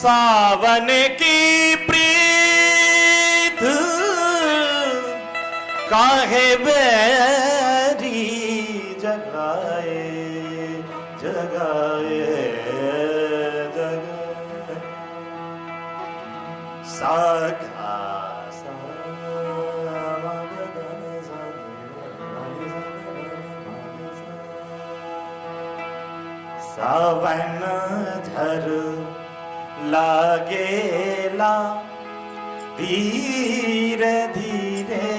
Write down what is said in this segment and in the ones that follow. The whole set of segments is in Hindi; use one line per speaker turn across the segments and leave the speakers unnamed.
सावन की प्रीत काहे बैरी जगाए जगाए जगाए सखा सावन झर लागेला धीरे धीरे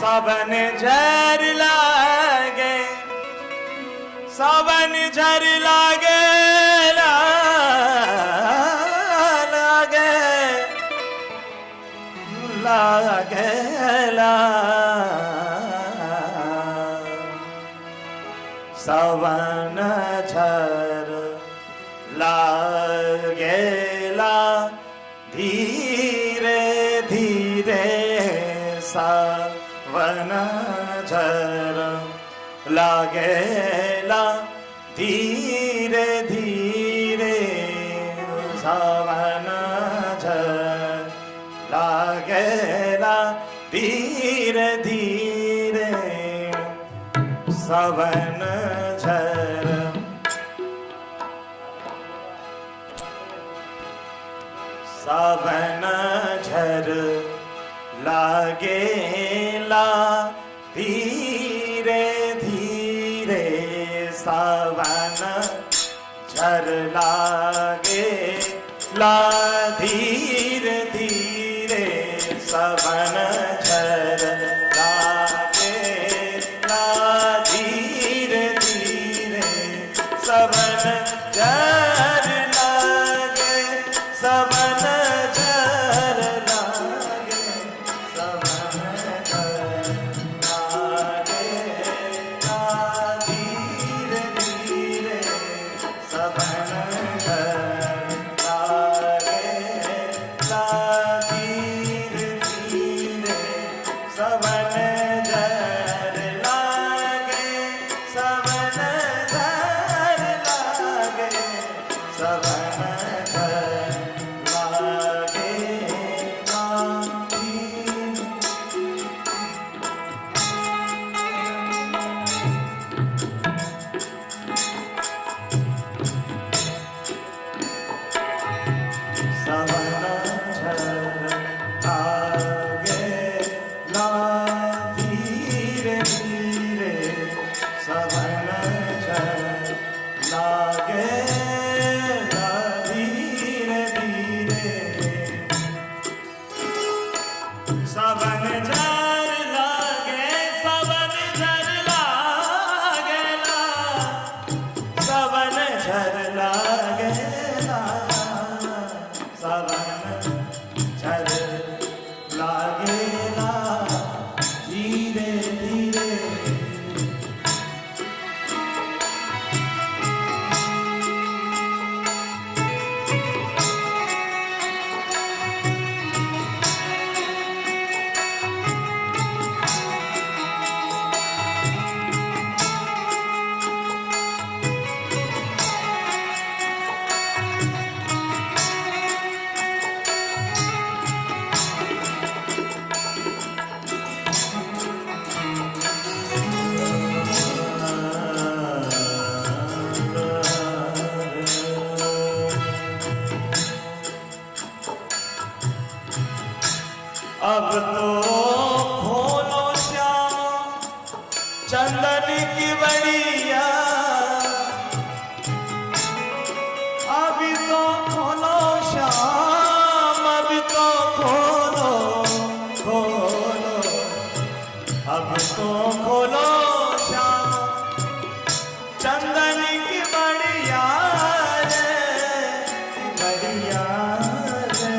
सावन झर लागे सावन झर लागेला लागे लागेला सावन झर लागेला धीरे धीरे सावन झर लागेला धीरे धीरे सावन झर लागेला धीरे धीरे सावन झर सावन झर लागेला धीरे धीरे सावन झर लागेला धीरे धीरे सावन झर लागेला धीरे धीरे सावन झर लागे सावन झर लागे सावन झर लागे धीरे धीरे सावन झर लागे धीरे धीरे सावन झर लागे सावन झर लागे सावन झर लागे अब तो खोलो श्याम चंदन की बड़िया, अभी तो खोलो श्याम, अभी तो खोलो खोलो, अब तो खोलो श्याम चंदन की बड़िया रे, बड़िया रे,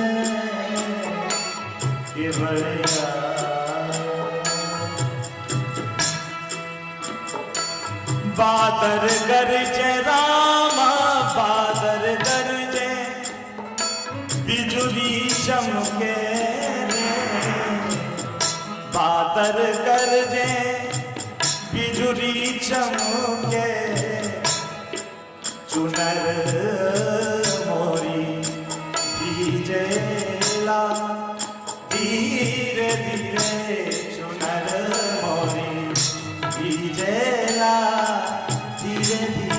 बड़िया। बादर गरजे रामा, बादर गरजे, बिजुली चमके रे, बादर गरजे, बिजुली चमके, चुनर मोरी भीजेला धीरे धीरे, चुनर मोरी भीजेला धीरे धीरे।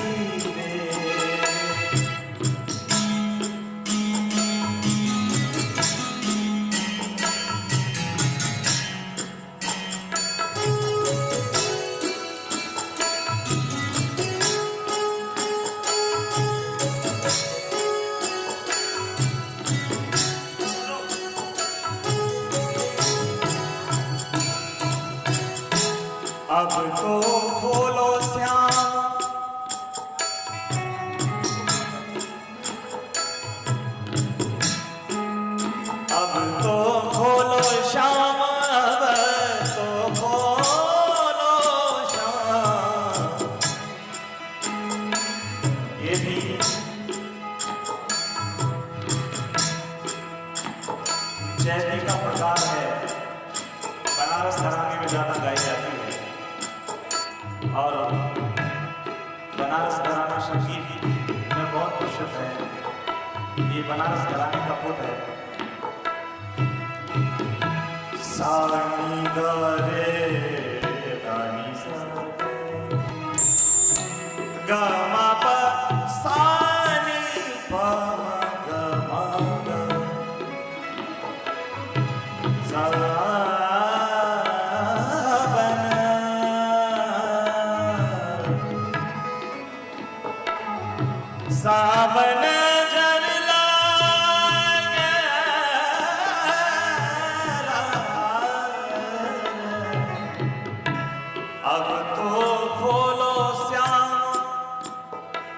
अब तो खोलो श्याम, अब तो खोलो श्याम, अब तो खोलो श्याम। ये भी शैली का प्रकार है, बनारस घराने में ज्यादा गाई जाती है और बनारस घराना संगीत में बहुत प्रसिद्ध है। ये बनारस घराने का पुट है। सानी रे दानी सा गमा प सानी प गमा ग सा सावन जल लागे, अब तो खोलो श्याम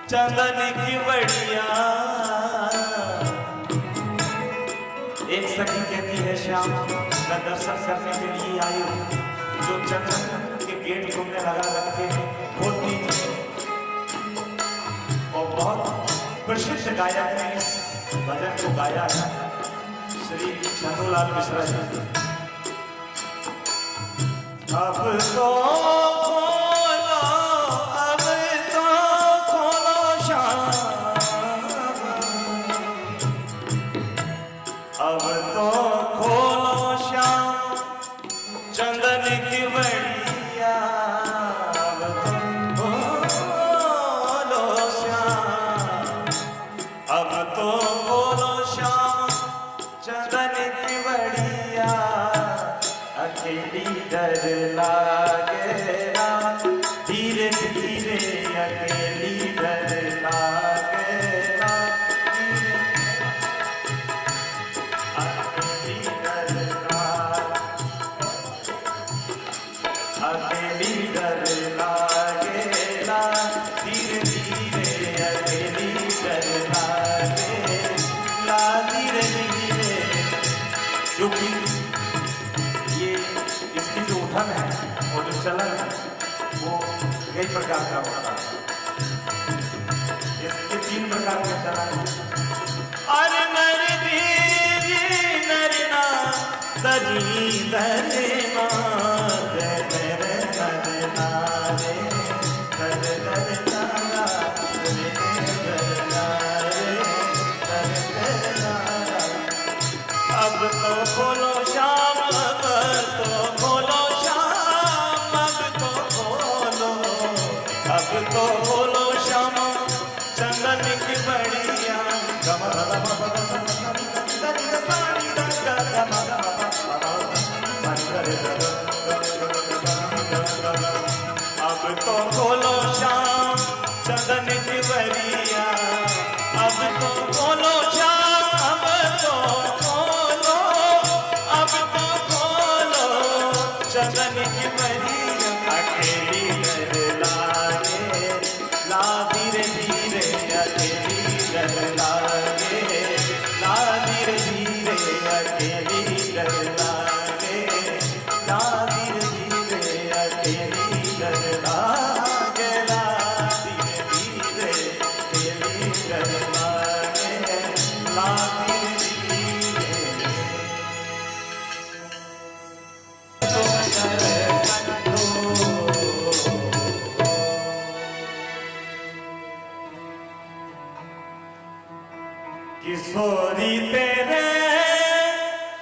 चंदन की बड़िया। एक सखी कहती है श्याम मैं दर्शन करने के लिए आई हूँ, जो चंदन के गेट तुमने लगा रखे हैं खोल दीजिए। और बहुत प्रसिद्ध गायक ने इस भजन को गाया है, श्री छन्नूलाल मिश्रा जी। अब तो खोलो, अब तो खोलो श्याम, अब तो खोलो श्याम चंदन की बड़िया, अब तो बोलो श्याम चंदन की बड़िया। अकेली डर लागे ना धीरे धीरे, अकेली डर लागे ना अकेली डर अकेली डर लागे ना धीरे धीरे, अकेली डर क्योंकि ये इसकी जो उठन है और जो चलन है वो कई प्रकार का होता है। इसके 3 प्रकार के चलन है। अरे नर दीजी नरना तजी दरना दर नरना रे दर नरना रे दरना रे दर नरना। अब तो खोलो श्याम, अब तो खोलो श्याम, अब तो खोलो, अब तो खोलो श्याम चंदन की बड़िया। गम खोलो श्याम, अब तो खोलो, अब तो खोलो चंदन की मरी अकेली लहर लागे, ला धीरे धीरे अकेली लहर लागे, ला धीरे धीरे अकेली लहर लागे, ला धीरे धीरे अकेली लहर लागे, ला धीरे धीरे अकेली लहर लागे, ला धीरे धीरे तुम दर्शन दो। किशोरी तेरे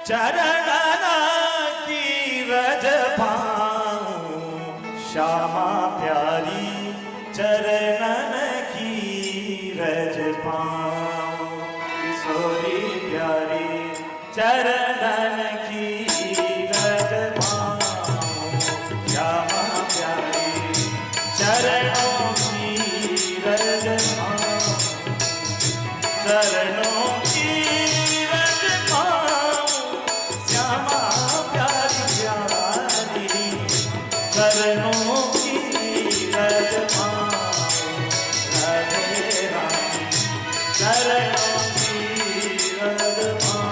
चरणन की रज पाऊं, श्यामा प्यारी चरणन की रज पाऊं, किशोरी प्यारी चरणन की रज पाऊं, श्यामा प्यारी चरणों की रज पाऊं, चरणों की रज पाऊं, श्यामा प्यारी प्यारी चरणों की रज पाऊं, राधे रानी चरणों की रज पाऊं।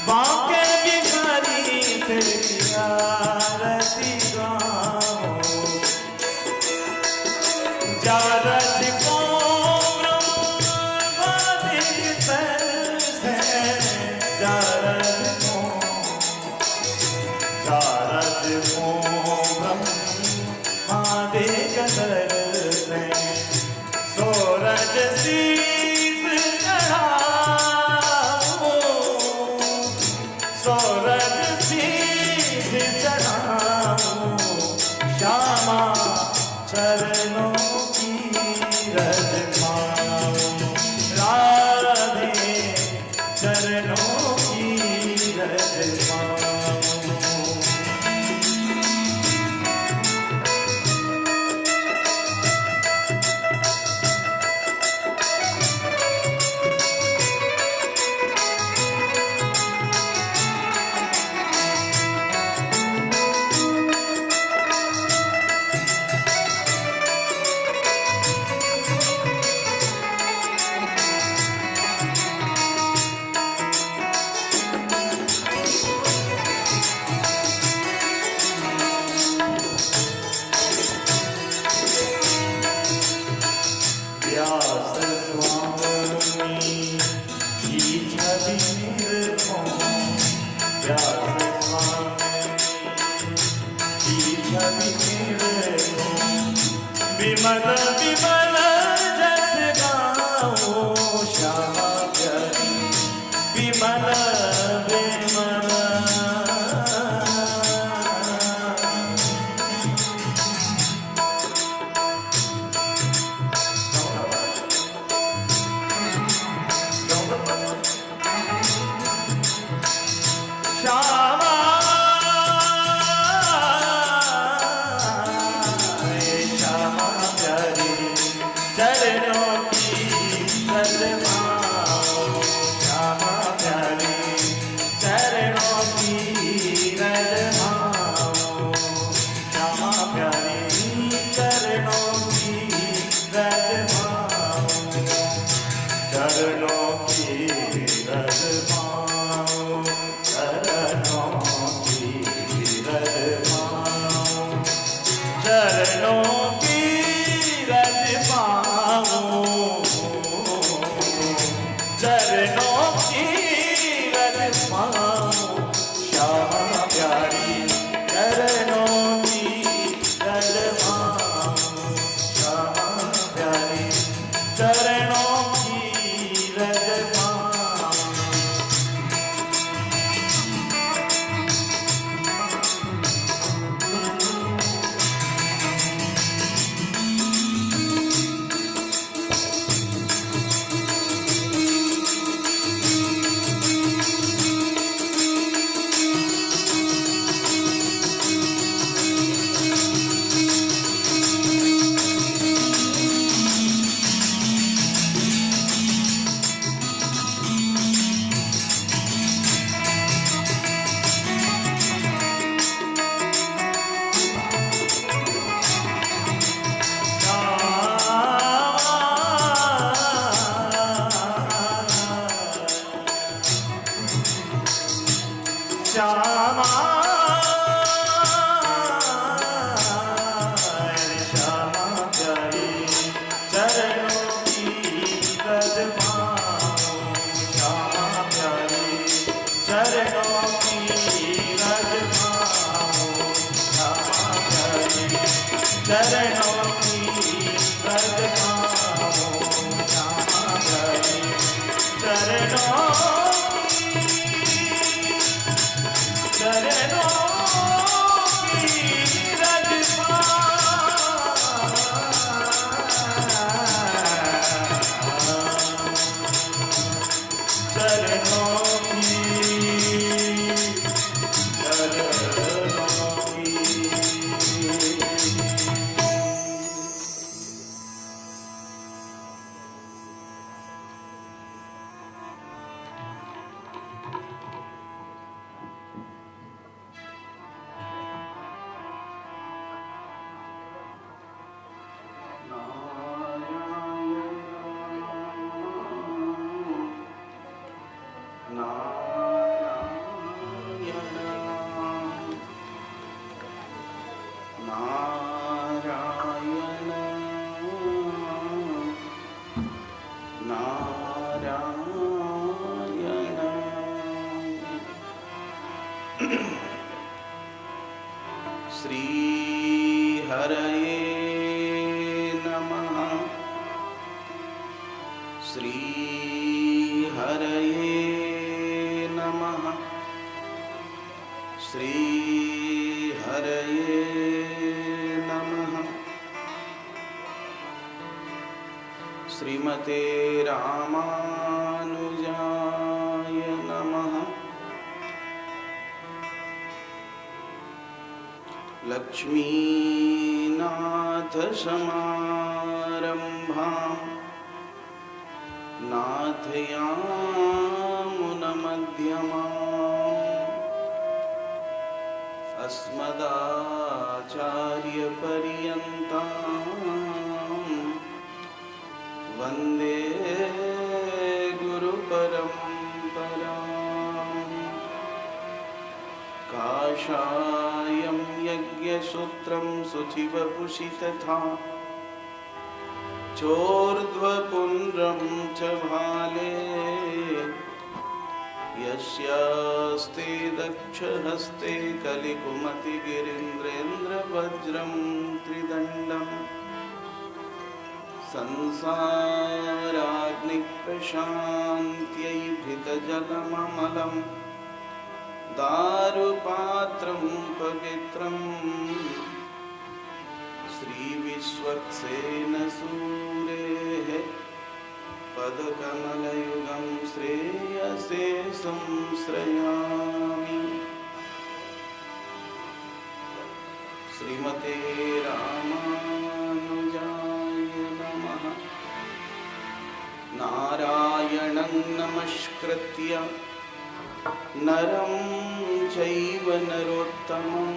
बांके बिहारी तेरी आरती गाऊं, जारज को ब्रह्मादि तर से, जारज को ब्रह्मादि तर से, सूरज शीस चढ़ाऊं, सूरज शीस चढ़ाऊं, श्यामा चरणों की रज पाऊं, राधे चरणों की रज पाऊं। व्यास स्वामी की छवि निरखूं, व्यास स्वामी की छवि निरखूं, विमल विमल जस गाऊं, श्यामा प्यारी विमल विमल। श्यामा श्यामा प्यारी चरणों की रज पाऊं, श्यामा प्यारी चरणों की रज पाऊं, श्यामा प्यारी चरणों की रज पाऊं, चरणों की रज पाऊं, चरणों की रज पाऊं, चरणों की
श्रीमते रामानुजाय नमः। लक्ष्मीनाथसमारम्भाम् नाथयामुनमध्यमाम् अस्मदाचार्यपर्यन्ताम् वन्दे गुरुपरम्पराम्। काषायं यज्ञसूत्रं शुचिवपुषि तथा चोर्ध्वपुण्ड्रं च भाले यस्यास्ते दक्षहस्ते कलिकुमतिगिरीन्द्रेन्द्रवज्रं त्रिदण्डम् संसाराग्निप्रशान्त्यै भृतजलममलं दारुपात्रं पवित्रम् श्रीविश्वक्सेनसूरेः पदकमलयुगं श्रेयसे संश्रयामि। श्रीमते रामानुजाय नमः। नारायणं नमस्कृत्य नरं चैव नरोत्तमं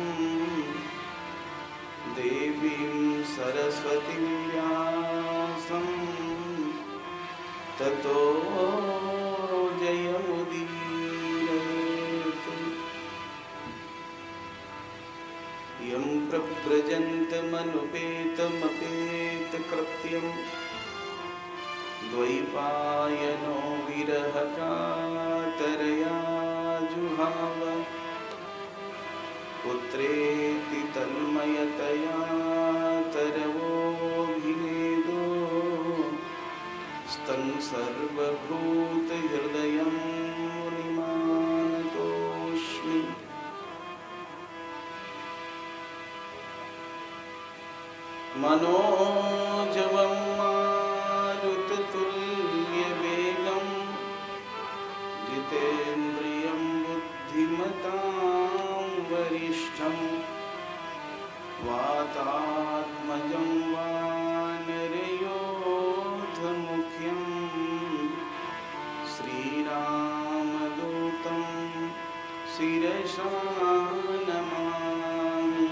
देवीं सरस्वतीं व्यासं ततो जयमुदीरयेत्। यं प्रव्रजन्तमनुपेतमपेतकृत्यं द्वैपायनो विरहकातरया जुहाव पुत्रेति तन्मयतया तरवोऽभिनेदो स्तं सर्वभूतहृदयं मुनिमानतोऽस्मि। मनोजवं मारुततुल्यवेगं जितेन्द्रियं बुद्धिमतां वरिष्ठं वातात्मजं वानरयोधमुख्यं श्रीरामदूतं शिरसा नमामि।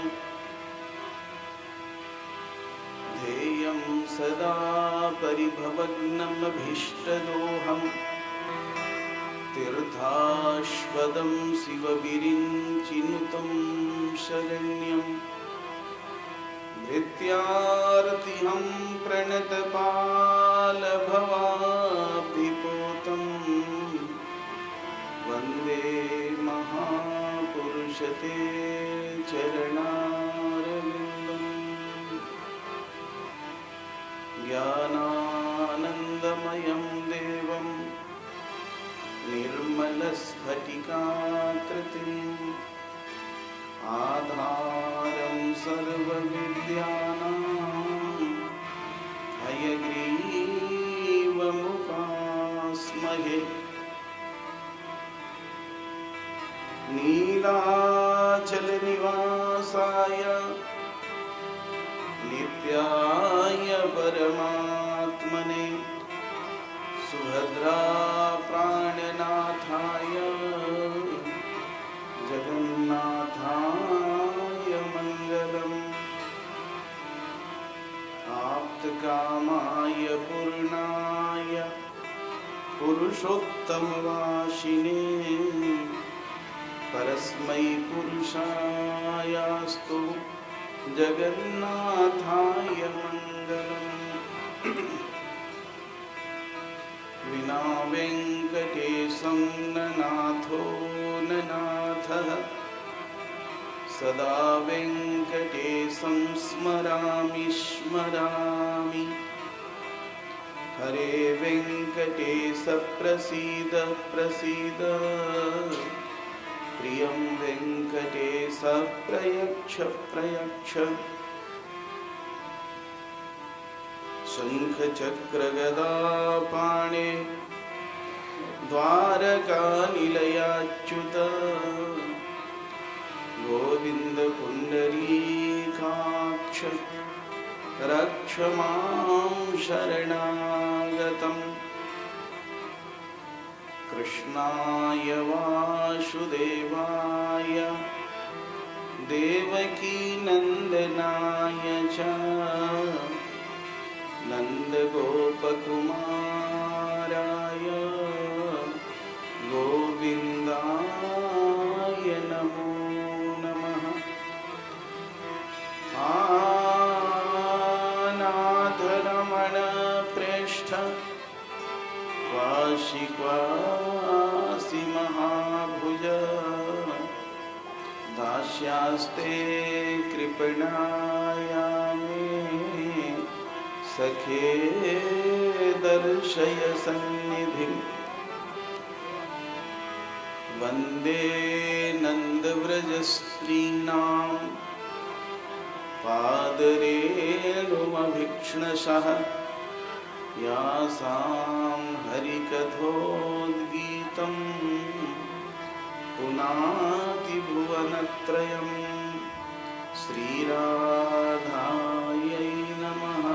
ध्येयं सदा परिभवग्नमभीष्टदोहम् तीर्थास्पदं शिवविरिञ्चिनुतं शरण्यं भृत्यार्तिहं प्रणतपालभवाब्धिपोतं वन्दे महापुरुषते चरणारविन्दम्। ज्ञानानन्दमयं देवं निर्मलस्फटिकाकृतिम् आधारं सर्वविद्यानां हयग्रीवमुपास्महे नीलाचलनिवासाय नित्याय परमात्मने सुभद्रा प्राणनाथाय जगन्नाथाय मङ्गलम् आप्तकामाय पूर्णाय पुरुषोत्तमवासिने परस्मै पुरुषायास्तु जगन्नाथाय मङ्गलम् विना वेङ्कटेशं न नाथो न नाथः सदा वेङ्कटेशं स्मरामि स्मरामि हरे वेङ्कटेश प्रसीद प्रसीद प्रियं वेङ्कटेश प्रयच्छ प्रयच्छ शङ्खचक्रगदापाणे द्वारकानिलयाच्युत गोविन्द पुण्डरीकाक्ष रक्ष मां शरणागतम् कृष्णाय वासुदेवाय देवकीनन्दनाय च नन्दगोपकुमाराय गोविन्दाय नमो नमः नाथरमण प्रेष्ठ क्वासि क्वासि महाभुज दास्यास्ते कृपणाया मे सखे दर्शय सन्निधिं वन्दे नन्दव्रजस्त्रीणां पादरेणुमभीक्ष्णशः यासां हरिकथोद्गीतं पुनाति भुवनत्रयं श्रीराधायै नमः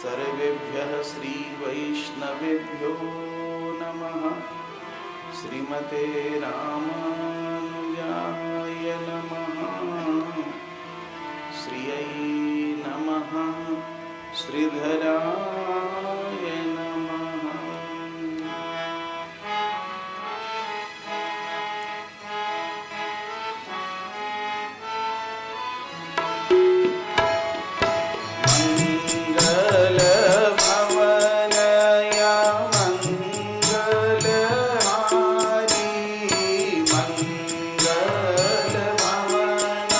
सर्वेभ्यः श्रीवैष्णवेभ्यो नमः श्रीमते रामानुजाय नमः श्रियै नमः श्रीधराय नमः मंगल भवनय मंगलहारी मंगल भवन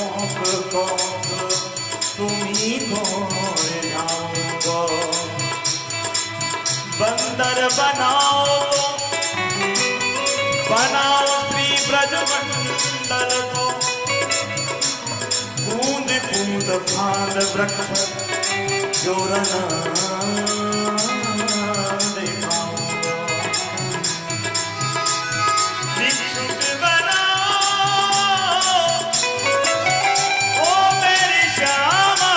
कोक कोक तुम्ही खोर जाऊंगो बंदर बनाओ बनाओ श्री ब्रजमंडल को बूंद बूंद फांद वृक्ष जोरना दिखाऊंगा भिक्षुक बनाओ ओ मेरी श्यामा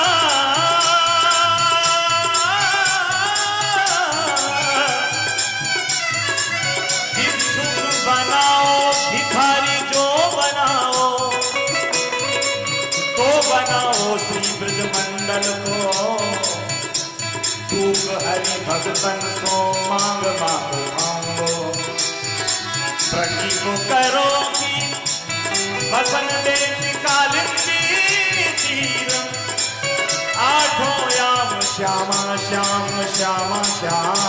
भिक्षुक बनाओ भिखारी जो बनाओ तो बनाओ श्री ब्रजमंडल को तूक हरि भगतन सो मांग मांग मांगो प्रति को करोगी बसन देवी कालिंदी तीर आठों याम श्यामा श्याम श्यामा श्याम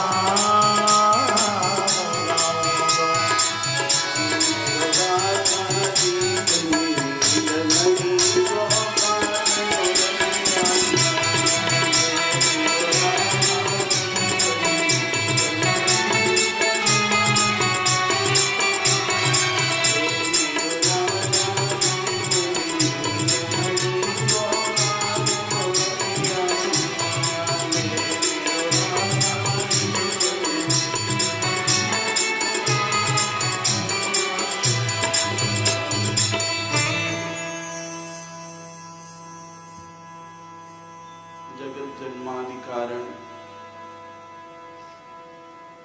जगत जन्मादि कारण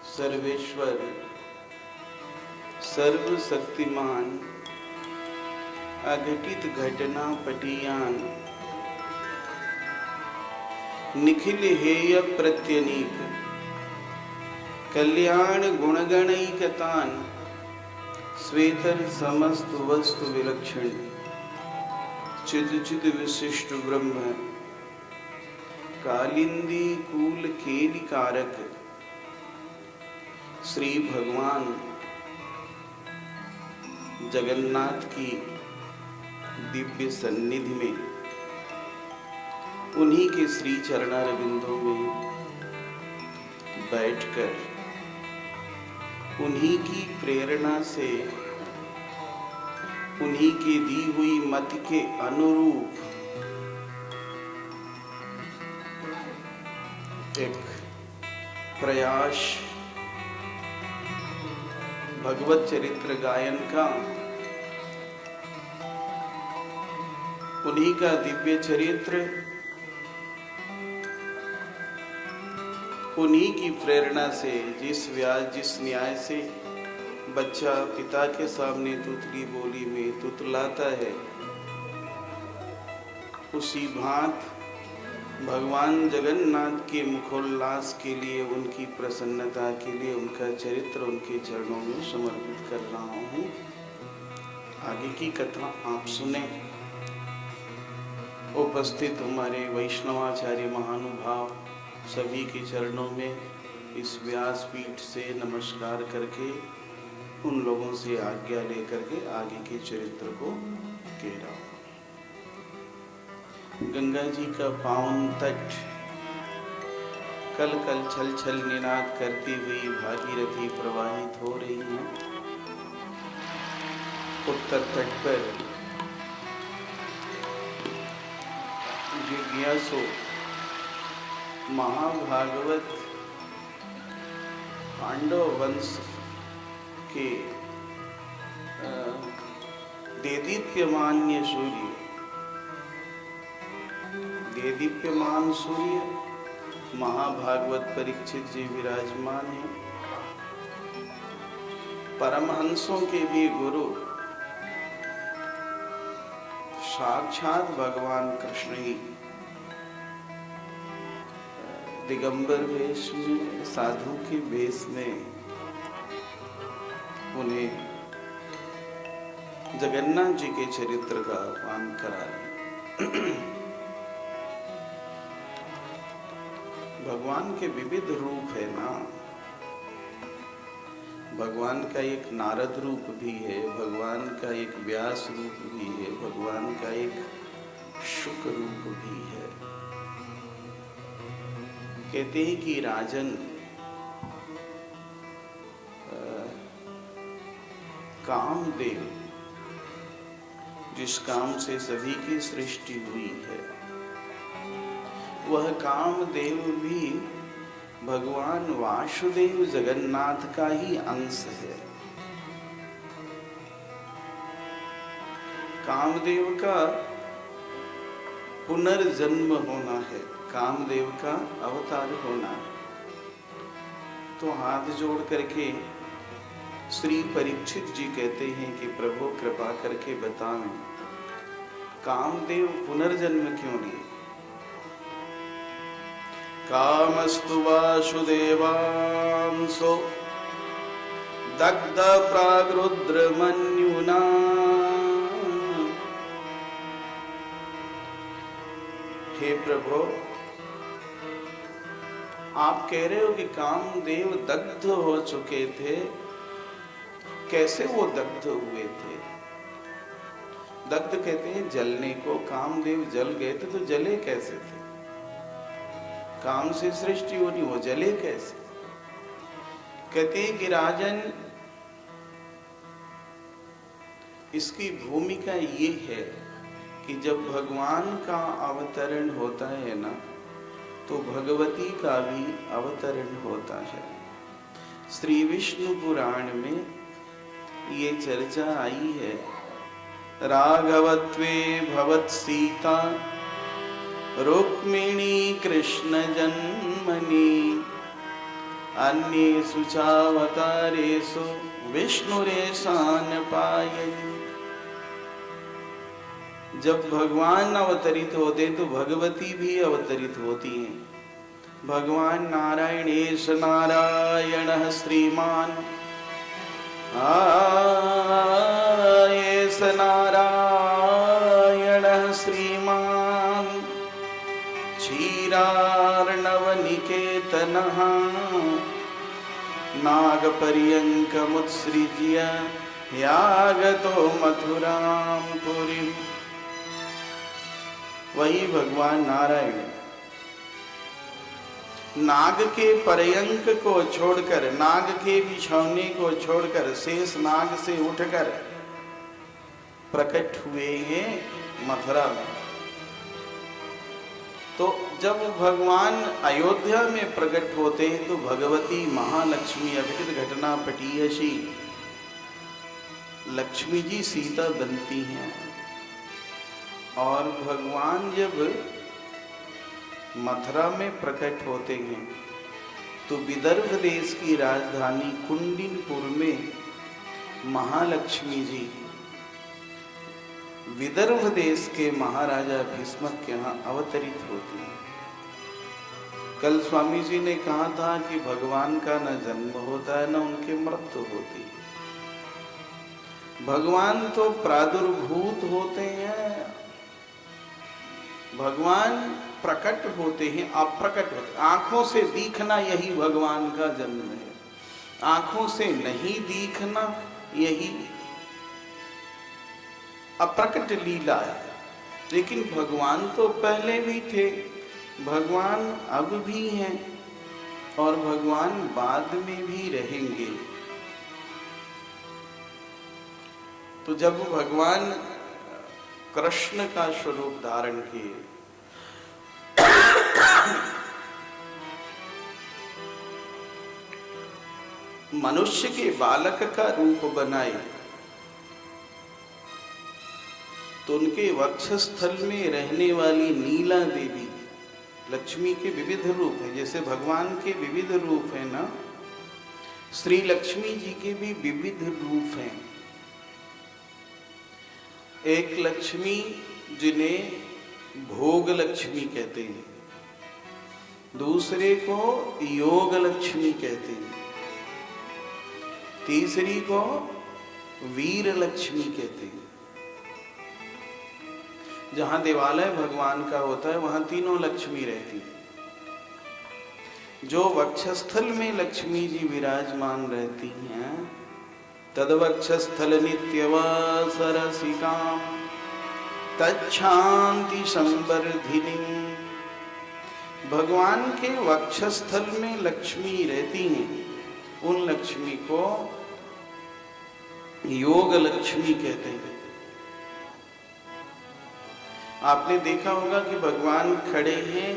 सर्वेश्वर सर्वशक्तिमान अघटित घटना पटियान निखिल हेय प्रत्यनीक कल्याण गुणगणैकतान श्वेतर समस्त वस्तु विलक्षण चिद चिद विशिष्ट ब्रह्म कालिंदी कूल खेल कारक श्री भगवान जगन्नाथ की दिव्य सन्निधि में उन्हीं के श्री चरणारविंदों में बैठकर उन्हीं की प्रेरणा से उन्हीं की दी हुई मत के अनुरूप एक प्रयास भगवत चरित्र गायन का उन्हीं का दिव्य चरित्र उन्हीं की प्रेरणा से जिस व्यास जिस न्याय से बच्चा पिता के सामने तुतली बोली में तुतलाता है उसी भांत भगवान जगन्नाथ के मुखोल्लास के लिए उनकी प्रसन्नता के लिए उनका चरित्र उनके चरणों में समर्पित कर रहा हूँ। आगे की कथा आप सुने। उपस्थित हमारे वैष्णवाचार्य महानुभाव सभी के चरणों में इस व्यासपीठ से नमस्कार करके उन लोगों से आज्ञा लेकर के आगे के चरित्र को कह रहा हूँ। गंगा जी का पावन तट कल कल छल छल निनाद करती हुई भागीरथी प्रवाहित हो रही है। उत्तर तट पर जिज्ञासु महाभागवत पांडव वंश के देदीप्यमान्य सूर्य देदीप्यमान सूर्य महाभागवत परीक्षित जी विराजमान हैं। परमहंसों के भी गुरु साक्षात भगवान कृष्ण ही दिगंबर वेश में साधु के वेश में उन्हें जगन्नाथ जी के चरित्र का आह्वान करा रहे। भगवान के विविध रूप है ना। भगवान का एक नारद रूप भी है, भगवान का एक व्यास रूप भी है, भगवान का एक शुक रूप भी है। कहते हैं कि राजन, कामदेव, जिस काम से सभी की सृष्टि हुई है, वह कामदेव भी भगवान वासुदेव जगन्नाथ का ही अंश है। कामदेव का पुनर्जन्म होना है, कामदेव का अवतार होना है। तो हाथ जोड़ करके श्री परीक्षित जी कहते हैं कि प्रभु कृपा करके बताएं, कामदेव पुनर्जन्म क्यों लिए? कामस्तु वासुदेवांसो दग्ध प्रागरुद्र मन्युना। हे प्रभु, आप कह रहे हो कि कामदेव दग्ध हो चुके थे, कैसे वो दग्ध हुए थे? दग्ध कहते हैं जलने को, कामदेव जल गए थे तो जले कैसे थे? काम से सृष्टि होनी, वो जले कैसे? कहते हैं कि राजन, इसकी भूमिका ये है कि जब भगवान का अवतरण होता है ना, तो भगवती का भी अवतरण होता है। श्री विष्णु पुराण में ये चर्चा आई है, राघवत्वे भवत सीता रुक्मिणी कृष्ण जन्मनि अन्येषु चावतारेषु विष्णुरेशान पायन्। जब भगवान अवतरित होते तो भगवती भी अवतरित होती हैं। भगवान नारायणेश नारायणः श्रीमान आयेश नारायणः श्रीमान क्षीरार्णवनिकेतनः नागपर्यङ्कमुत्सृज्य यागतो मथुरां पुरीं। वही भगवान नारायण नाग के पर्यंक को छोड़कर, नाग के बिछौने को छोड़कर शेष नाग से उठकर प्रकट हुए हैं मथुरा में। तो जब भगवान अयोध्या में प्रकट होते हैं तो भगवती महालक्ष्मी अभिहित घटना पटीयसी लक्ष्मी जी सीता बनती हैं। और भगवान जब मथुरा में प्रकट होते हैं तो विदर्भ देश की राजधानी कुंडिनपुर में महालक्ष्मी जी विदर्भ देश के महाराजा भीष्मक के यहाँ अवतरित होती हैं। कल स्वामी जी ने कहा था कि भगवान का न जन्म होता है न उनकी मृत्यु होती है। भगवान तो प्रादुर्भूत होते हैं, भगवान प्रकट होते हैं, अप्रकट होते हैं। आंखों से दिखना यही भगवान का जन्म है, आंखों से नहीं दिखना यही अप्रकट लीला है। लेकिन भगवान तो पहले भी थे, भगवान अब भी हैं और भगवान बाद में भी रहेंगे। तो जब भगवान कृष्ण का स्वरूप धारण किए, मनुष्य के बालक का रूप बनाए, तो उनके वक्षस्थल में रहने वाली नीला देवी, लक्ष्मी के विविध रूप है। जैसे भगवान के विविध रूप है ना, श्री लक्ष्मी जी के भी विविध रूप हैं। एक लक्ष्मी जिन्हें भोग लक्ष्मी कहते हैं, दूसरे को योग लक्ष्मी कहते हैं, तीसरी को वीर लक्ष्मी कहते हैं। जहां देवालय भगवान का होता है वहां तीनों लक्ष्मी रहती है। जो वक्षस्थल में लक्ष्मी जी विराजमान रहती हैं, तद वक्षस्थल नित्यवासरसिकाम तच्छांति संवर्धिनी। भगवान के वक्षस्थल में लक्ष्मी रहती हैं, उन लक्ष्मी को योग लक्ष्मी कहते हैं। आपने देखा होगा कि भगवान खड़े हैं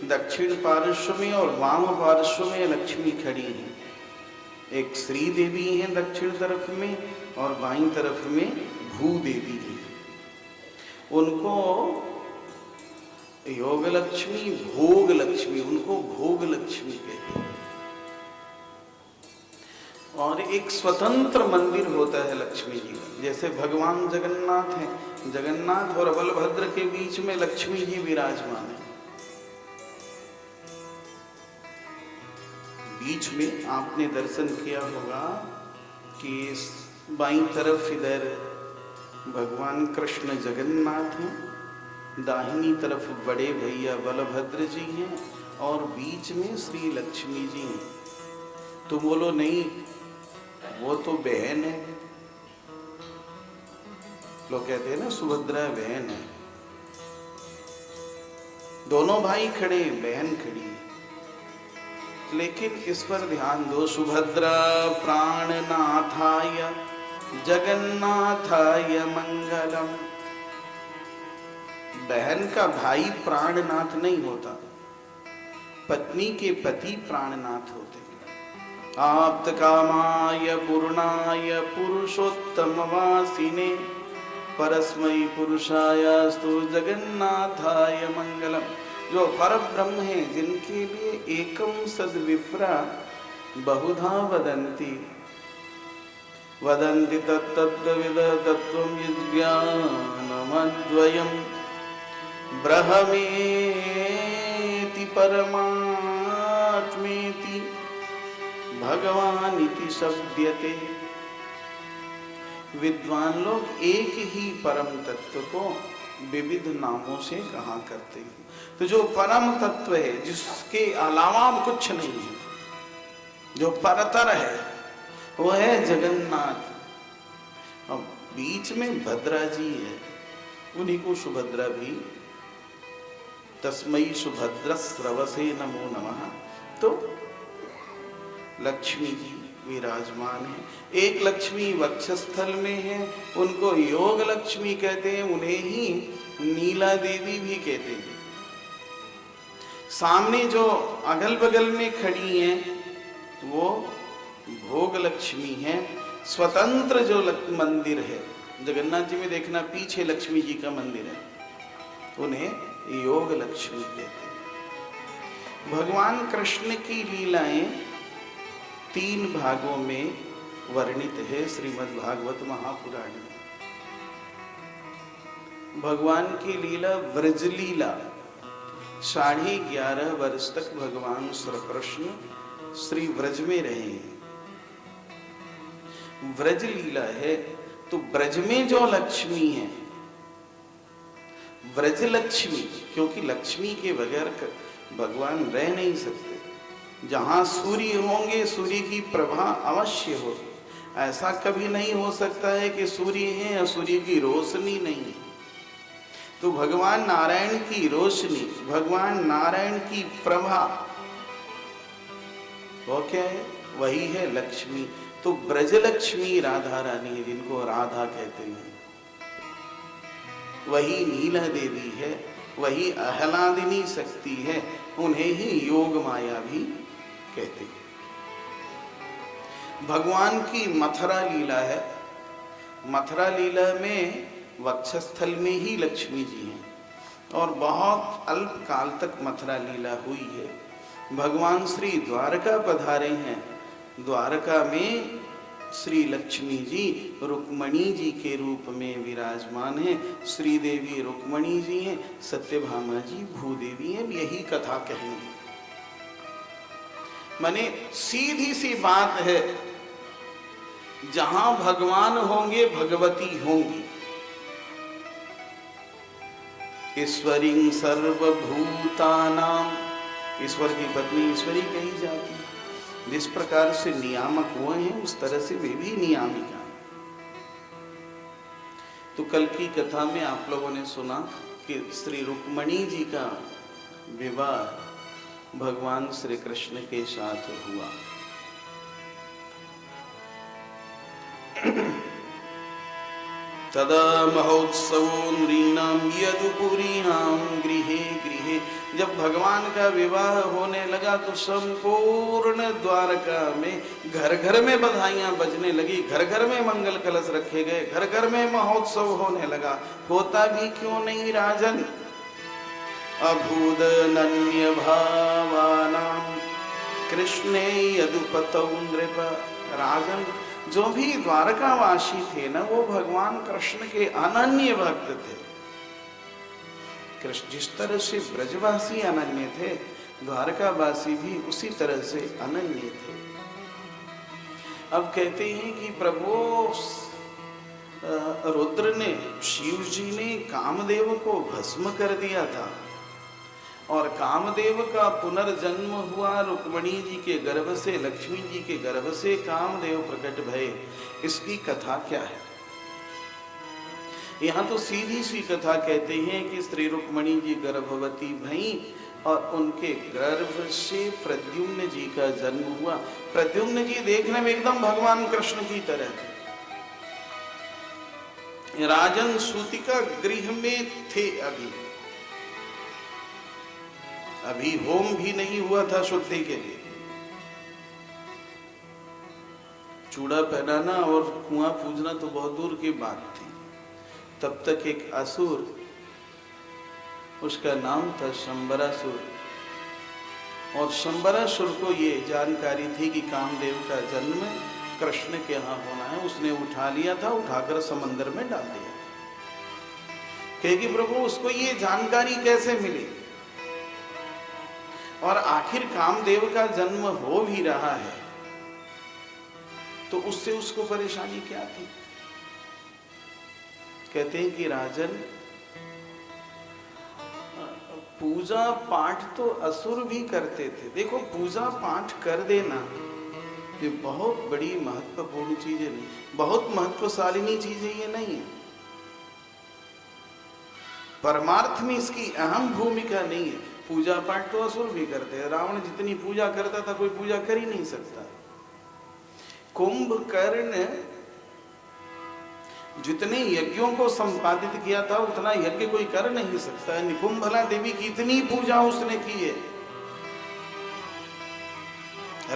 दक्षिण पार्श्व में और वाम पार्श्व में लक्ष्मी खड़ी हैं। एक श्री देवी हैं दक्षिण तरफ में और बाईं तरफ में भू देवी है। उनको योग लक्ष्मी, भोग लक्ष्मी, उनको भोग लक्ष्मी कहते हैं। और एक स्वतंत्र मंदिर होता है लक्ष्मी जी का। जैसे भगवान जगन्नाथ हैं, जगन्नाथ और बलभद्र के बीच में लक्ष्मी जी विराजमान है। बीच में आपने दर्शन किया होगा कि बाईं तरफ इधर भगवान कृष्ण जगन्नाथ हैं, दाहिनी तरफ बड़े भैया बलभद्र जी हैं और बीच में श्री लक्ष्मी जी हैं। तुम बोलो नहीं, वो तो बहन है। लोग कहते हैं ना सुभद्रा बहन है। दोनों भाई खड़े, बहन खड़ी है। लेकिन इस पर ध्यान दो, सुभद्रा प्राणनाथाय जगन्नाथाय मंगलम। बहन का भाई प्राणनाथ नहीं होता, पत्नी के पति प्राणनाथ होते हैं। आप्त कामाय पूर्णाय पुरुषोत्तम वासिने परस्मै पुरुषायास्तु जगन्नाथाय मंगलम। जो पर ब्रह्म है, जिनके लिए एकम सद विप्रा बहुधा वदन्ति वदन्ति तत्तद्विद तत्त्वं यज्ञानमद्वयम् ब्रह्मेति परमात्मेति भगवानिति शब्द्यते। विद्वान लोग एक ही परम तत्व को विविध नामों से कहा करते हैं। तो जो परम तत्व है, जिसके अलावा कुछ नहीं है, जो परतर है, वो है जगन्नाथ। अब बीच में भद्रा जी है, उन्हीं को सुभद्रा भी, तस्मै सुभद्र स्रवसे नमो नमः। तो लक्ष्मी जी विराजमान है। एक लक्ष्मी वक्षस्थल में है, उनको योग लक्ष्मी कहते हैं, उन्हें ही नीला देवी भी कहते हैं। सामने जो अगल बगल में खड़ी हैं वो भोग लक्ष्मी है। स्वतंत्र जो मंदिर है जगन्नाथ जी में, देखना पीछे लक्ष्मी जी का मंदिर है, उन्हें योग लक्ष्मी कहते हैं। भगवान कृष्ण की लीलाएं 3 भागों में वर्णित है श्रीमद् भागवत महापुराण में। भगवान की लीला व्रज लीला, 11.5 वर्ष तक भगवान श्री कृष्ण श्री व्रज में रहे हैं। व्रज लीला है। तो ब्रज में जो लक्ष्मी है, व्रज लक्ष्मी, क्योंकि लक्ष्मी के बगैर भगवान रह नहीं सकते। जहां सूर्य होंगे, सूर्य की प्रभा अवश्य होगी। ऐसा कभी नहीं हो सकता है कि सूर्य है और सूर्य की रोशनी नहीं है। तो भगवान नारायण की रोशनी, भगवान नारायण की प्रभा, वो क्या है? वही है लक्ष्मी। तो ब्रज लक्ष्मी राधा रानी है, जिनको राधा कहते हैं। वही नीला देवी है, वही आह्लादिनी शक्ति है, उन्हें ही योग माया भी कहते हैं। भगवान की मथुरा लीला है। मथुरा लीला में वक्षस्थल में ही लक्ष्मी जी हैं और बहुत अल्प काल तक मथुरा लीला हुई है। भगवान श्री द्वारका पधारे हैं। द्वारका में श्री लक्ष्मी जी रुक्मणी जी के रूप में विराजमान हैं। श्री देवी रुक्मणी जी हैं, सत्यभामा जी भूदेवी हैं। यही कथा कहेंगे। माने सीधी सी बात है, जहां भगवान होंगे भगवती होंगी। ईश्वरीं सर्वभूतानां, ईश्वर की पत्नी ईश्वरी कही जाती है। जिस प्रकार से नियामक हुए हैं, उस तरह से वे भी नियामिका। तो कल की कथा में आप लोगों ने सुना कि श्री रुक्मणी जी का विवाह भगवान श्री कृष्ण के साथ हुआ। तदा महोत्सवो नृणां यदुपुरीणां गृहे गृहे। जब भगवान का विवाह होने लगा तो संपूर्ण द्वारका में घर घर में बधाइयां बजने लगी, घर घर में मंगल कलश रखे गए, घर घर में महोत्सव होने लगा। होता भी क्यों नहीं राजन? अभूदनन्य भावानां कृष्णे यदुपतौ नृप। राजन, जो भी द्वारकावासी थे ना, वो भगवान कृष्ण के अनन्य भक्त थे। कृष्ण जिस तरह से ब्रजवासी अनन्य थे, द्वारकावासी भी उसी तरह से अनन्य थे। अब कहते हैं कि प्रभु रुद्र ने, शिव जी ने कामदेव को भस्म कर दिया था और कामदेव का पुनर्जन्म हुआ रुक्मणी जी के गर्भ से, लक्ष्मी जी के गर्भ से कामदेव प्रकट भये। इसकी कथा क्या है? यहाँ तो सीधी सी कथा कहते हैं कि श्री रुक्मणी जी गर्भवती भई और उनके गर्भ से प्रद्युम्न जी का जन्म हुआ। प्रद्युम्न जी देखने में एकदम भगवान कृष्ण की तरह थे। राजन सूतिका गृह में थे। अभी होम भी नहीं हुआ था शुद्धि के लिए। चूड़ा पहनाना और कुआं पूजना तो बहुत दूर की बात थी। तब तक एक असुर, उसका नाम था शंबरासुर, और शंबरासुर को ये जानकारी थी कि कामदेव का जन्म कृष्ण के यहाँ होना है। उसने उठा लिया था, उठाकर समंदर में डाल दिया। कहेगी प्रभु उसको ये जानकारी कैसे मिली? और आखिर कामदेव का जन्म हो भी रहा है तो उससे उसको परेशानी क्या थी? कहते हैं कि राजन, पूजा पाठ तो असुर भी करते थे। देखो, पूजा पाठ कर देना ये बहुत बड़ी महत्वपूर्ण चीज है, नहीं बहुत महत्वशालिनी चीज है ये नहीं है। परमार्थ में इसकी अहम भूमिका नहीं है। पूजा पाठ तो असुर भी करते हैं। रावण जितनी पूजा करता था कोई पूजा कर ही नहीं सकता। कुंभकर्ण जितने यज्ञों को संपादित किया था उतना यज्ञ कोई कर नहीं सकता। निकुंभला देवी की इतनी पूजा उसने की है।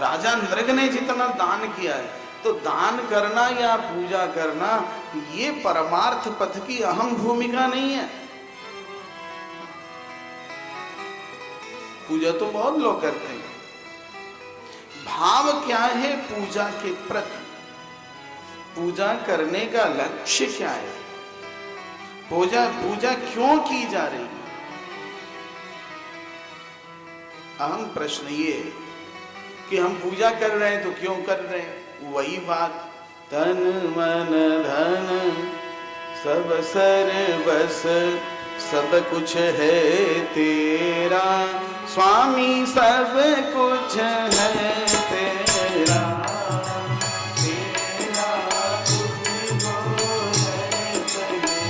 राजा नृग ने जितना दान किया है, तो दान करना या पूजा करना ये परमार्थ पथ की अहम भूमिका नहीं है। पूजा तो बहुत लोग करते हैं। भाव क्या है पूजा के प्रति? पूजा करने का लक्ष्य क्या है? पूजा क्यों की जा रही है? अहम प्रश्न ये कि हम पूजा कर रहे हैं तो क्यों कर रहे हैं? वही बात, तन मन धन सब सर्वस सब कुछ है तेरा, स्वामी सब कुछ है तेरा, तेरा कुछ तो है तेरा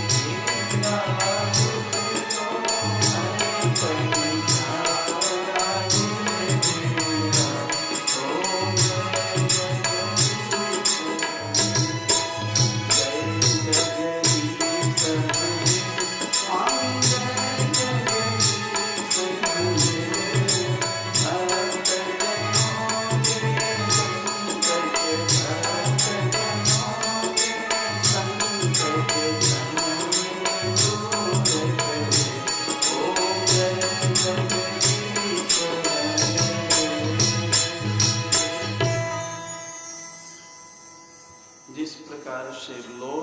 कुछ तो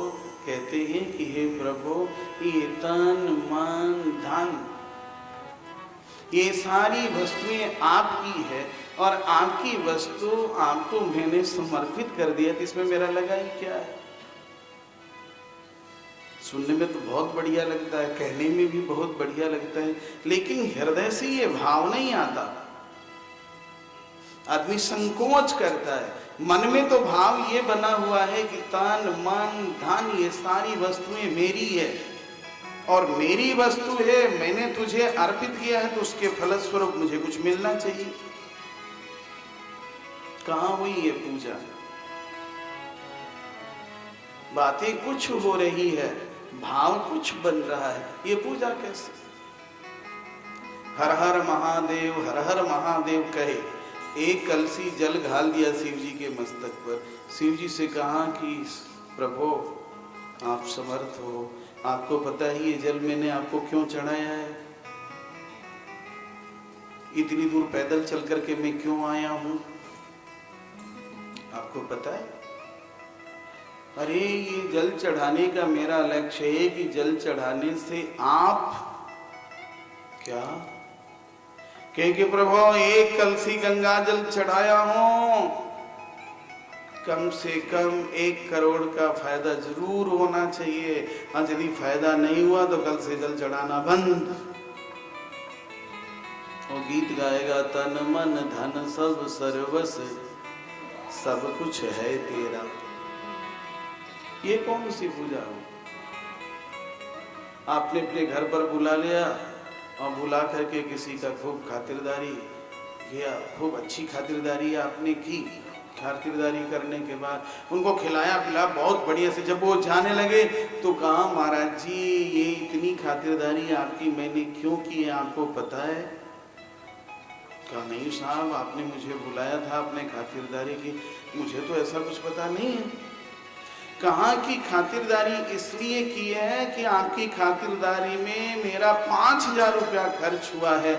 कहते हैं कि हे प्रभु, ये तन मन धन ये सारी वस्तुएं आपकी है और आपकी वस्तु आपको मैंने समर्पित कर दिया, तो इसमें मेरा लगा ही क्या है? सुनने में तो बहुत बढ़िया लगता है, कहने में भी बहुत बढ़िया लगता है, लेकिन हृदय से ये भाव नहीं आता। आदमी संकोच करता है मन में तो भाव ये बना हुआ है कि तन मन धन ये सारी वस्तुएं मेरी है और मेरी वस्तु है, मैंने तुझे अर्पित किया है तो उसके फलस्वरूप मुझे कुछ मिलना चाहिए। कहां हुई ये पूजा? बातें कुछ हो रही है, भाव कुछ बन रहा है, ये पूजा कैसे? हर हर महादेव कहे, एक कलसी जल घाल दिया शिव जी के मस्तक पर। शिव जी से कहा कि प्रभु आप समर्थ हो, आपको पता ही ये जल मैंने आपको क्यों चढ़ाया है, इतनी दूर पैदल चल करके मैं क्यों आया हूं, आपको पता है? अरे ये जल चढ़ाने का मेरा लक्ष्य है कि जल चढ़ाने से आप क्या कहे, प्रभु एक कलसी गंगा जल चढ़ाया हूं, कम से कम 1 करोड़ का फायदा जरूर होना चाहिए। और यदि फायदा नहीं हुआ तो कल से जल चढ़ाना बंद। वो गीत गाएगा, तन मन धन सब सर्वस सब कुछ है तेरा। ये कौन सी पूजा हो? आपने अपने घर पर बुला लिया और बुला करके किसी का खूब खातिरदारी किया, खूब अच्छी खातिरदारी आपने की। खातिरदारी करने के बाद उनको खिलाया पिलाया बहुत बढ़िया से। जब वो जाने लगे तो कहा, महाराज जी ये इतनी खातिरदारी आपकी मैंने क्यों की है, आपको पता है? कहा, नहीं साहब आपने मुझे बुलाया था, आपने खातिरदारी की, मुझे तो ऐसा कुछ पता नहीं है। कहा कि खातिरदारी इसलिए की है कि आपकी खातिरदारी में मेरा 5,000 रुपया खर्च हुआ है,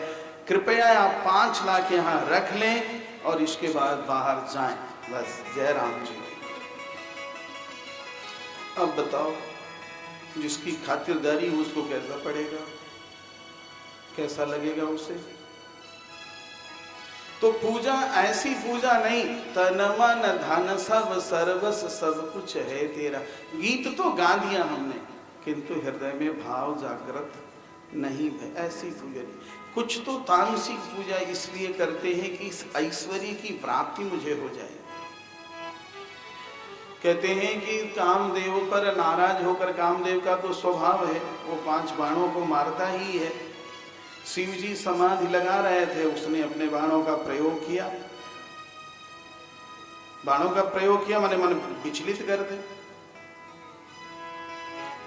कृपया आप 5 लाख यहाँ रख लें और इसके बाद बाहर जाएं, बस। जय राम जी। अब बताओ जिसकी खातिरदारी हो उसको कैसा पड़ेगा, कैसा लगेगा उसे? तो पूजा ऐसी पूजा नहीं, तन मन धन सब सर्वस सब कुछ है तेरा। गीत तो गा दिया हमने किंतु हृदय में भाव जागृत नहीं है, ऐसी पूजा नहीं। कुछ तो तामसिक पूजा इसलिए करते हैं कि इस ऐश्वर्य की प्राप्ति मुझे हो जाए। कहते हैं कि कामदेव पर नाराज होकर, कामदेव का तो स्वभाव है वो 5 बाणों को मारता ही है। शिव जी समाधि लगा रहे थे, उसने अपने बाणों का प्रयोग किया। बाणों का प्रयोग किया माने मन विचलित कर दे।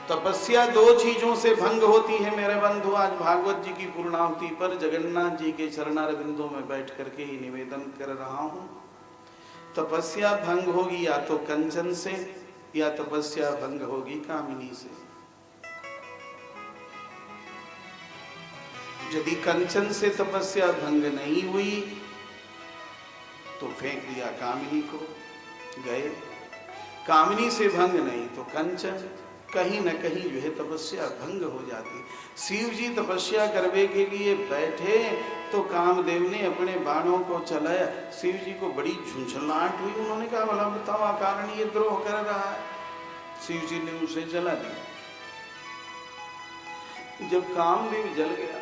तपस्या 2 चीजों से भंग होती है मेरे बंधु। आज भागवत जी की पूर्णाहुति पर जगन्नाथ जी के चरणारविंदों में बैठ करके ही निवेदन कर रहा हूं। तपस्या भंग होगी या तो कंचन से, या तपस्या भंग होगी कामिनी से। यदि कंचन से तपस्या भंग नहीं हुई तो फेंक दिया कामिनी को, गए। कामिनी से भंग नहीं तो कंचन, कहीं न कहीं जो है तपस्या भंग हो जाती। शिव जी तपस्या करने के लिए बैठे तो कामदेव ने अपने बाणों को चलाया। शिव जी को बड़ी झुंझलाहट हुई। उन्होंने कहा, भला बताओ अकारण ये द्रोह कर रहा है। शिव जी ने उसे जला दिया। जब कामदेव जल गया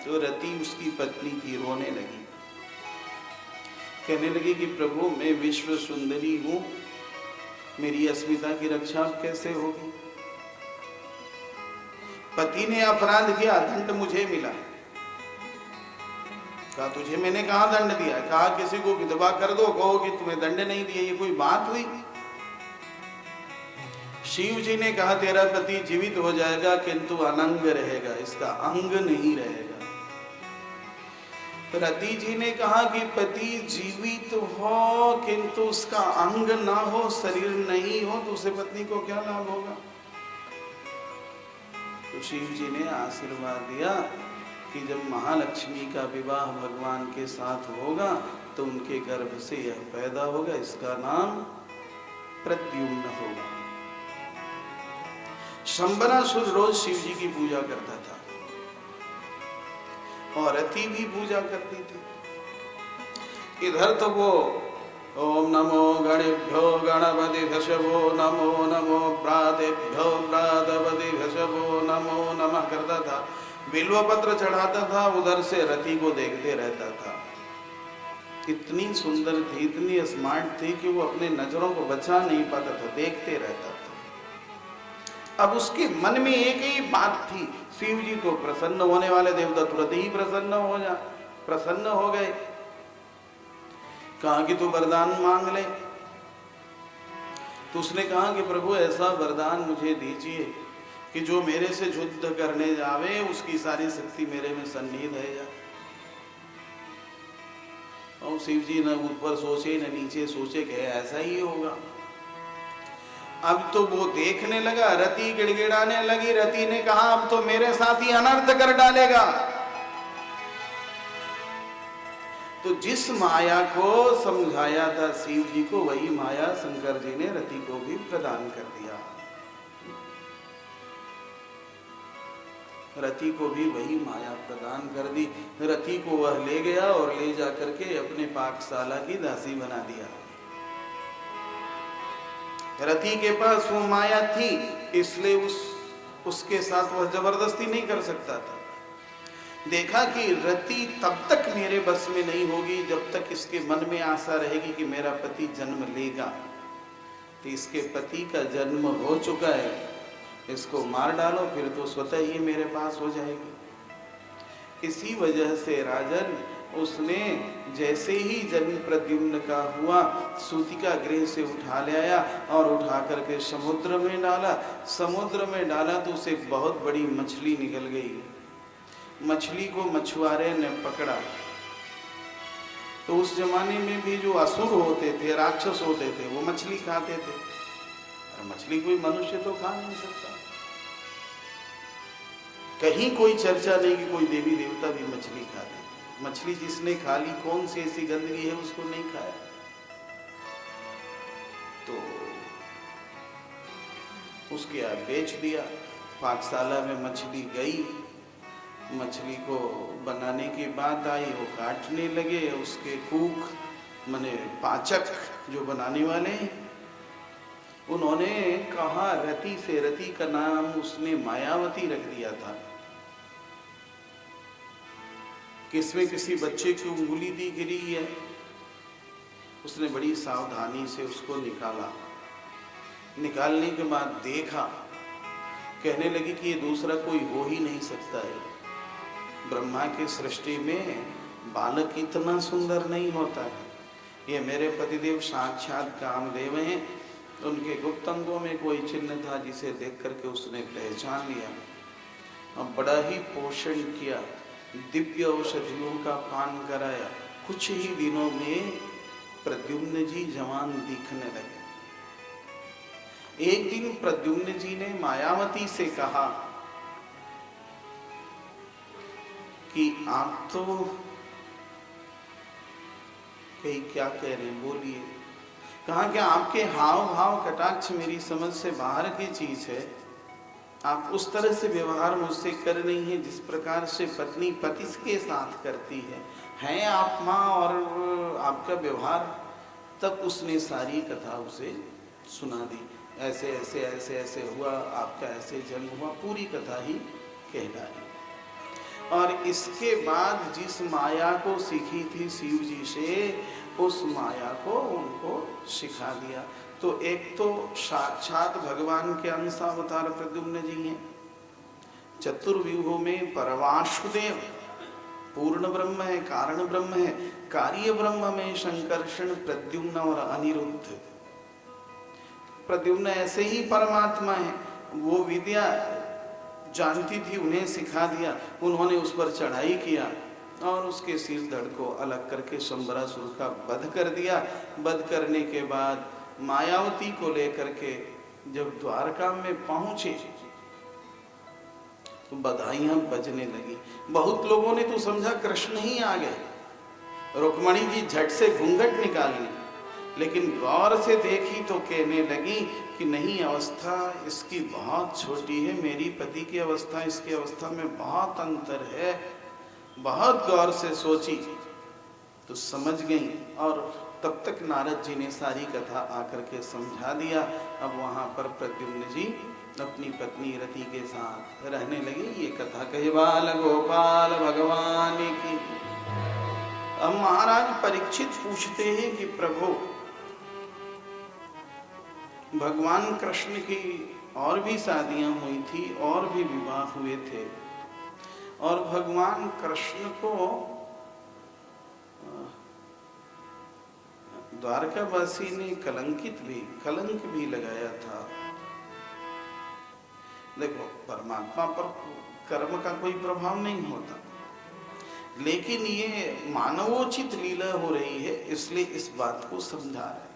तो रति उसकी पत्नी थी, रोने लगी, कहने लगी कि प्रभु मैं विश्व सुंदरी हूं, मेरी अस्मिता की रक्षा कैसे होगी? पति ने अपराध किया, दंड मुझे मिला। कहा तुझे मैंने कहा दंड दिया? कहा किसी को विधवा कर दो, कहो कि तुम्हें दंड नहीं दिया, ये कोई बात हुई? शिव जी ने कहा तेरा पति जीवित हो जाएगा किंतु अनंग रहेगा, इसका अंग नहीं रहेगा। रति जी ने कहा कि पति जीवित हो किंतु उसका अंग ना हो, शरीर नहीं हो, तो उसे पत्नी को क्या लाभ होगा? तो शिव जी ने आशीर्वाद दिया कि जब महालक्ष्मी का विवाह भगवान के साथ होगा तो उनके गर्भ से यह पैदा होगा, इसका नाम प्रद्युम्न होगा। शंबरासुर रोज शिव जी की पूजा करता था और रति भी पूजा करती थी। इधर तो वो ओम नमो गणेभ्यो गणपतिभ्यो नमो नमो प्रातेभ्यो प्रातपतिभ्यो नमो नमः करता था, बिल्व पत्र चढ़ाता था, उधर से रति को देखते रहता था। इतनी सुंदर थी, इतनी स्मार्ट थी कि वो अपने नजरों को बचा नहीं पाता था, देखते रहता था। अब उसके मन में एक ही बात थी, शिव जी तो प्रसन्न होने वाले, देवता तुरंत ही प्रसन्न हो गए। कहा कि तू वरदान मांग ले। तो उसने कहा कि प्रभु ऐसा वरदान मुझे दीजिए कि जो मेरे से युद्ध करने जावे उसकी सारी शक्ति मेरे में सन्निहित है जा। और शिव जी न ऊपर सोचे न नीचे सोचे कि ऐसा ही होगा। अब तो वो देखने लगा, रति गिड़गिड़ाने लगी। रति ने कहा अब तो मेरे साथ ही अनर्थ कर डालेगा। तो जिस माया को समझाया था शिव जी को, वही माया शंकर जी ने रति को भी प्रदान कर दिया। रति को भी वही माया प्रदान कर दी। रति को वह ले गया और ले जाकर के अपने पाकशाला की दासी बना दिया। रति के पास वो माया थी, इसलिए उसके साथ वह जबरदस्ती नहीं कर सकता था। देखा कि रति तब तक मेरे बस में नहीं होगी जब तक इसके मन में आशा रहेगी कि मेरा पति जन्म लेगा। तो इसके पति का जन्म हो चुका है, इसको मार डालो, फिर तो स्वतः ही मेरे पास हो जाएगी। इसी वजह से राजन उसने जैसे ही जन्म प्रद्युम्न का हुआ, सूतिका गृह से उठा ले आया और उठा करके समुद्र में डाला। समुद्र में डाला तो उसे बहुत बड़ी मछली निकल गई। मछली को मछुआरे ने पकड़ा। तो उस जमाने में भी जो असुर होते थे, राक्षस होते थे, वो मछली खाते थे। और मछली कोई मनुष्य तो खा नहीं सकता। कहीं कोई चर्चा नहीं कि कोई देवी देवता भी मछली खाते। मछली जिसने खा ली, कौन सी ऐसी गंदगी है उसको नहीं खाया। तो उसके यहाँ बेच दिया। पाकशाला में मछली गई, मछली को बनाने की बात आई, वो काटने लगे। उसके कूक माने पाचक जो बनाने वाले, उन्होंने कहा रति से, रति का नाम उसने मायावती रख दिया था। किसमें किसी बच्चे की उंगली दी गिरी है, उसने बड़ी सावधानी से उसको निकाला। निकालने के बाद देखा, कहने लगी कि ये दूसरा कोई हो ही नहीं सकता है। ब्रह्मा की सृष्टि में बालक इतना सुंदर नहीं होता है। ये मेरे पतिदेव साक्षात कामदेव हैं। उनके गुप्त अंगों में कोई चिन्ह था जिसे देख करके उसने पहचान लिया और बड़ा ही पोषण किया, दिव्य औषधियों का पान कराया। कुछ ही दिनों में प्रद्युम्न जी जवान दिखने लगे। एक दिन प्रद्युम्न जी ने मायावती से कहा कि आप तो कहीं क्या कह रहे हैं, बोलिए। कहा कि आपके हाव भाव कटाक्ष मेरी समझ से बाहर की चीज है। आप उस तरह से व्यवहार मुझसे कर रही हैं जिस प्रकार से पत्नी पति के साथ करती है आप माँ, और आपका व्यवहार। तब उसने सारी कथा उसे सुना दी। ऐसे ऐसे ऐसे ऐसे हुआ, आपका ऐसे जन्म हुआ, पूरी कथा ही कह डाली। और इसके बाद जिस माया को सीखी थी शिव जी से, उस माया को उनको सिखा दिया। तो एक तो साक्षात भगवान के अंशावतार प्रद्युम्न जी हैं। चतुर्व्यूहों में परवासुदेव पूर्ण ब्रह्म है, कारण ब्रह्म है। कार्य ब्रह्म में संकर्षण, प्रद्युम्न और अनिरुद्ध। प्रद्युम्न ऐसे ही परमात्मा है। वो विद्या जानती थी, उन्हें सिखा दिया। उन्होंने उस पर चढ़ाई किया और उसके सिर धड़ को अलग करके शंबरासुर का वध कर दिया। वध करने के बाद मायावती को लेकर के जब द्वारका में पहुंचे तो बधाइयां बजने लगी। बहुत लोगों ने तो समझा कृष्ण ही आ गए। रुक्मणी जी झट से घूंघट निकालने, लेकिन गौर से देखी तो कहने लगी कि नहीं, अवस्था इसकी बहुत छोटी है। मेरी पति की अवस्था इसकी अवस्था में बहुत अंतर है। बहुत गौर से सोची तो समझ गई। और तब तक नारद जी ने सारी कथा आकर के समझा दिया। अब वहाँ पर प्रद्युम्न जी अपनी पत्नी रति के साथ रहने लगे। ये कथा कहे बाल गोपाल भगवान की। अब महाराज परीक्षित पूछते हैं कि प्रभु, भगवान कृष्ण की और भी शादियां हुई थी और भी विवाह हुए थे, और भगवान कृष्ण को द्वारकावासी ने कलंक भी लगाया था। देखो, परमात्मा पर कर्म का कोई प्रभाव नहीं होता, लेकिन ये मानवोचित लीला हो रही है, इसलिए इस बात को समझा रहे।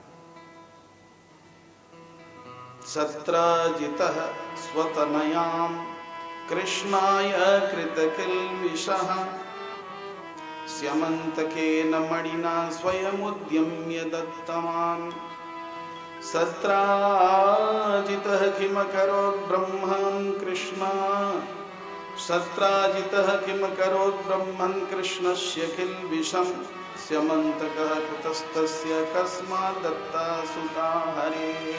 सत्रजितः स्वतनयां कृष्णाय कृतकिल्बिषः स्यमन्तकेन मणिना स्वयमुद्यम्य दत्तवान्। सत्राजितः किमकरोत् ब्रह्मन् कृष्ण, सत्राजितः किमकरोत् ब्रह्मन् कृष्णस्य किल्बिषं स्यमन्तकः कुतस्तस्य कस्मात् दत्ता सुता हरेः।